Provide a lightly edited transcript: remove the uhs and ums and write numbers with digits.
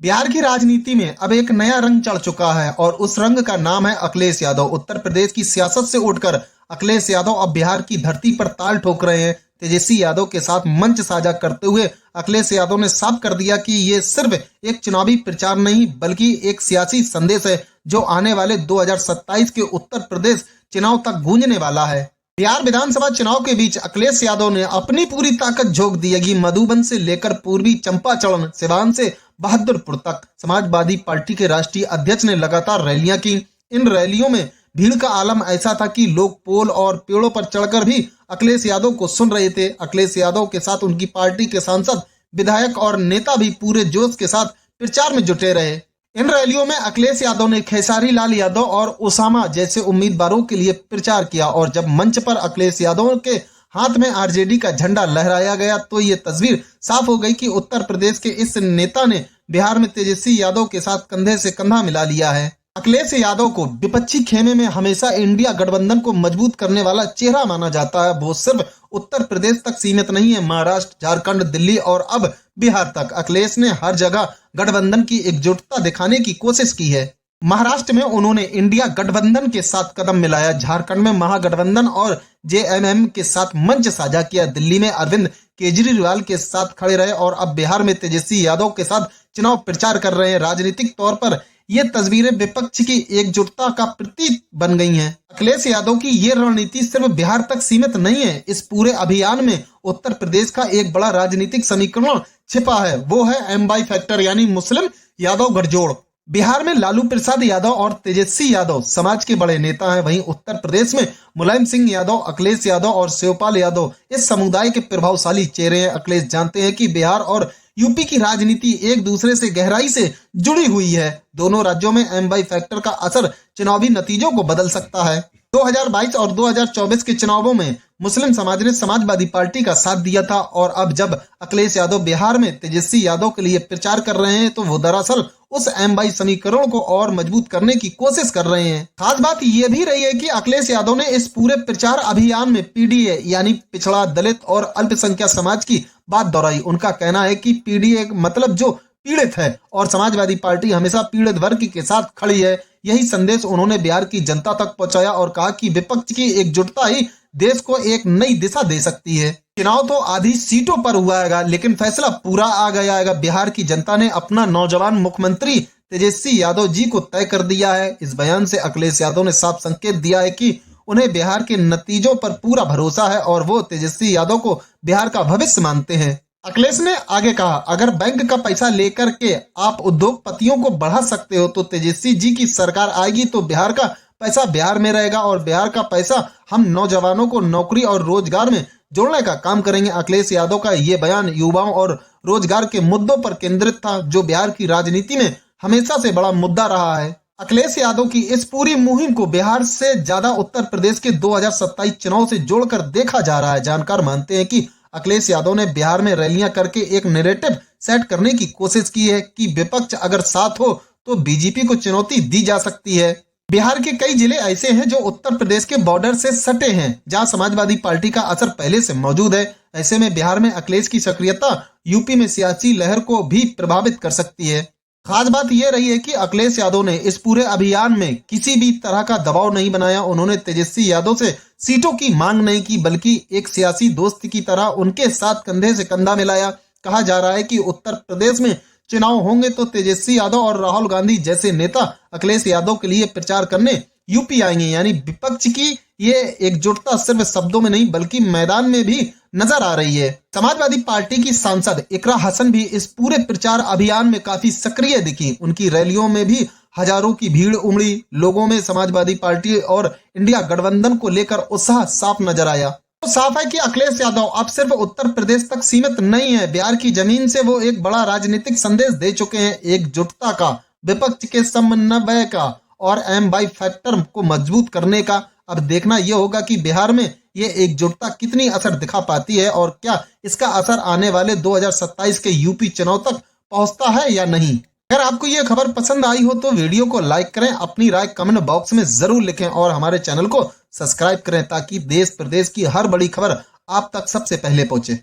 बिहार की राजनीति में अब एक नया रंग चढ़ चुका है और उस रंग का नाम है अखिलेश यादव। उत्तर प्रदेश की सियासत से उठकर अखिलेश यादव अब बिहार की धरती पर ताल ठोक रहे हैं। तेजस्वी यादव के साथ मंच साझा करते हुए अखिलेश यादव ने साफ कर दिया कि ये सिर्फ एक चुनावी प्रचार नहीं बल्कि एक सियासी संदेश है जो आने वाले 2027 के उत्तर प्रदेश चुनाव तक गूंजने वाला है। बिहार विधानसभा चुनाव के बीच अखिलेश यादव ने अपनी पूरी ताकत झोंक दी है। मधुबन से लेकर पूर्वी चंपाचरण, सिवान से बहादुरपुर तक समाजवादी पार्टी के राष्ट्रीय अध्यक्ष ने लगातार रैलियां की। इन रैलियों में भीड़ का आलम ऐसा था कि लोग पोल और पेड़ों पर चढ़कर भी अखिलेश यादव को सुन रहे थे। अखिलेश यादव के साथ उनकी पार्टी के सांसद, विधायक और नेता भी पूरे जोश के साथ प्रचार में जुटे रहे। इन रैलियों में अखिलेश यादव ने खेसारी लाल यादव और ओसामा जैसे उम्मीदवारों के लिए प्रचार किया और जब मंच पर अखिलेश यादव के हाथ में आरजेडी का झंडा लहराया गया तो ये तस्वीर साफ हो गई कि उत्तर प्रदेश के इस नेता ने बिहार में तेजस्वी यादव के साथ कंधे से कंधा मिला लिया है। अखिलेश यादव को विपक्षी खेमे में हमेशा इंडिया गठबंधन को मजबूत करने वाला चेहरा माना जाता है। वो सिर्फ उत्तर प्रदेश तक सीमित नहीं है, महाराष्ट्र, झारखंड, दिल्ली और अब बिहार तक अखिलेश ने हर जगह गठबंधन की एकजुटता दिखाने की कोशिश की है। महाराष्ट्र में उन्होंने इंडिया गठबंधन के साथ कदम मिलाया, झारखंड में महागठबंधन और जेएमएम के साथ मंच साझा किया, दिल्ली में अरविंद केजरीवाल के साथ खड़े रहे और अब बिहार में तेजस्वी यादव के साथ चुनाव प्रचार कर रहे हैं। राजनीतिक तौर पर ये तस्वीरें विपक्ष की एकजुटता का प्रतीक बन गई हैं। अखिलेश यादव की ये रणनीति सिर्फ बिहार तक सीमित नहीं है, इस पूरे अभियान में उत्तर प्रदेश का एक बड़ा राजनीतिक समीकरण छिपा है। वो है एमवाई फैक्टर यानी मुस्लिम यादव गठजोड़। बिहार में लालू प्रसाद यादव और तेजस्वी यादव समाज के बड़े नेता हैं, वहीं उत्तर प्रदेश में मुलायम सिंह यादव, अखिलेश यादव और शिवपाल यादव इस समुदाय के प्रभावशाली चेहरे हैं। अखिलेश जानते हैं कि बिहार और यूपी की राजनीति एक दूसरे से गहराई से जुड़ी हुई है। दोनों राज्यों में एमवाई फैक्टर का असर चुनावी नतीजों को बदल सकता है। 2022 और 2024 के चुनावों में मुस्लिम समाज ने समाजवादी पार्टी का साथ दिया था और अब जब अखिलेश यादव बिहार में तेजस्वी यादव के लिए प्रचार कर रहे हैं तो वो दरअसल उस एमवाई समीकरण को और मजबूत करने की कोशिश कर रहे हैं। खास बात यह भी रही है कि अखिलेश यादव ने इस पूरे प्रचार अभियान में पीडीए यानी पिछड़ा, दलित और अल्पसंख्यक समाज की बात दोहराई। उनका कहना है कि पीडीए मतलब जो पीड़ित है और समाजवादी पार्टी हमेशा पीड़ित वर्ग के साथ खड़ी है। यही संदेश उन्होंने बिहार की जनता तक पहुंचाया और कहा कि विपक्ष की एकजुटता ही देश को एक नई दिशा दे सकती है। चुनाव तो आधी सीटों पर हुआ है लेकिन फैसला पूरा आ गया है। बिहार की जनता ने अपना नौजवान मुख्यमंत्री तेजस्वी यादव जी को तय कर दिया है। इस बयान से अखिलेश यादव ने साफ संकेत दिया है कि उन्हें बिहार के नतीजों पर पूरा भरोसा है और वो तेजस्वी यादव को बिहार का भविष्य मानते हैं। अखिलेश ने आगे कहा, अगर बैंक का पैसा लेकर के आप उद्योगपतियों को बढ़ा सकते हो तो तेजस्वी जी की सरकार आएगी तो बिहार का पैसा बिहार में रहेगा और बिहार का पैसा हम नौजवानों को नौकरी और रोजगार में जोड़ने का काम करेंगे। अखिलेश यादव का ये बयान युवाओं और रोजगार के मुद्दों पर केंद्रित था जो बिहार की राजनीति में हमेशा से बड़ा मुद्दा रहा है। अखिलेश यादव की इस पूरी मुहिम को बिहार से ज्यादा उत्तर प्रदेश के 2027 चुनाव से जोड़कर देखा जा रहा है। जानकार मानते हैं कि अखिलेश यादव ने बिहार में रैलियां करके एक नैरेटिव सेट करने की कोशिश की है कि विपक्ष अगर साथ हो तो बीजेपी को चुनौती दी जा सकती है। बिहार के कई जिले ऐसे हैं जो उत्तर प्रदेश के बॉर्डर से सटे हैं जहां समाजवादी पार्टी का असर पहले से मौजूद है। ऐसे में बिहार में अखिलेश की सक्रियता यूपी में सियासी लहर को भी प्रभावित कर सकती है। खास बात यह रही है कि अखिलेश यादव ने इस पूरे अभियान में किसी भी तरह का दबाव नहीं बनाया। उन्होंने तेजस्वी यादव से सीटों की मांग नहीं की बल्कि एक सियासी दोस्त की तरह उनके साथ कंधे से कंधा मिलाया। कहा जा रहा है कि उत्तर प्रदेश में चुनाव होंगे तो तेजस्वी यादव और राहुल गांधी जैसे नेता अखिलेश यादव के लिए प्रचार करने यूपी आएंगे। यानी विपक्ष की ये एकजुटता सिर्फ शब्दों में नहीं बल्कि मैदान में भी नजर आ रही है। समाजवादी पार्टी की सांसद इकरा हसन भी इस पूरे प्रचार अभियान में काफी सक्रिय दिखी। उनकी रैलियों में भी हजारों की भीड़ उमड़ी। लोगों में समाजवादी पार्टी और इंडिया गठबंधन को लेकर उत्साह साफ नजर आया। तो साफ है कि अखिलेश यादव अब सिर्फ उत्तर प्रदेश तक सीमित नहीं है, बिहार की जमीन से वो एक बड़ा राजनीतिक संदेश दे चुके हैं, एकजुटता का, विपक्ष के समन्वय का और एमवाई फैक्टर को मजबूत करने का। अब देखना यह होगा कि बिहार में ये एकजुटता कितनी असर दिखा पाती है और क्या इसका असर आने वाले 2027 के यूपी चुनाव तक पहुंचता है या नहीं। अगर आपको ये खबर पसंद आई हो तो वीडियो को लाइक करें, अपनी राय कमेंट बॉक्स में जरूर लिखें और हमारे चैनल को सब्सक्राइब करें ताकि देश प्रदेश की हर बड़ी खबर आप तक सबसे पहले पहुंचे।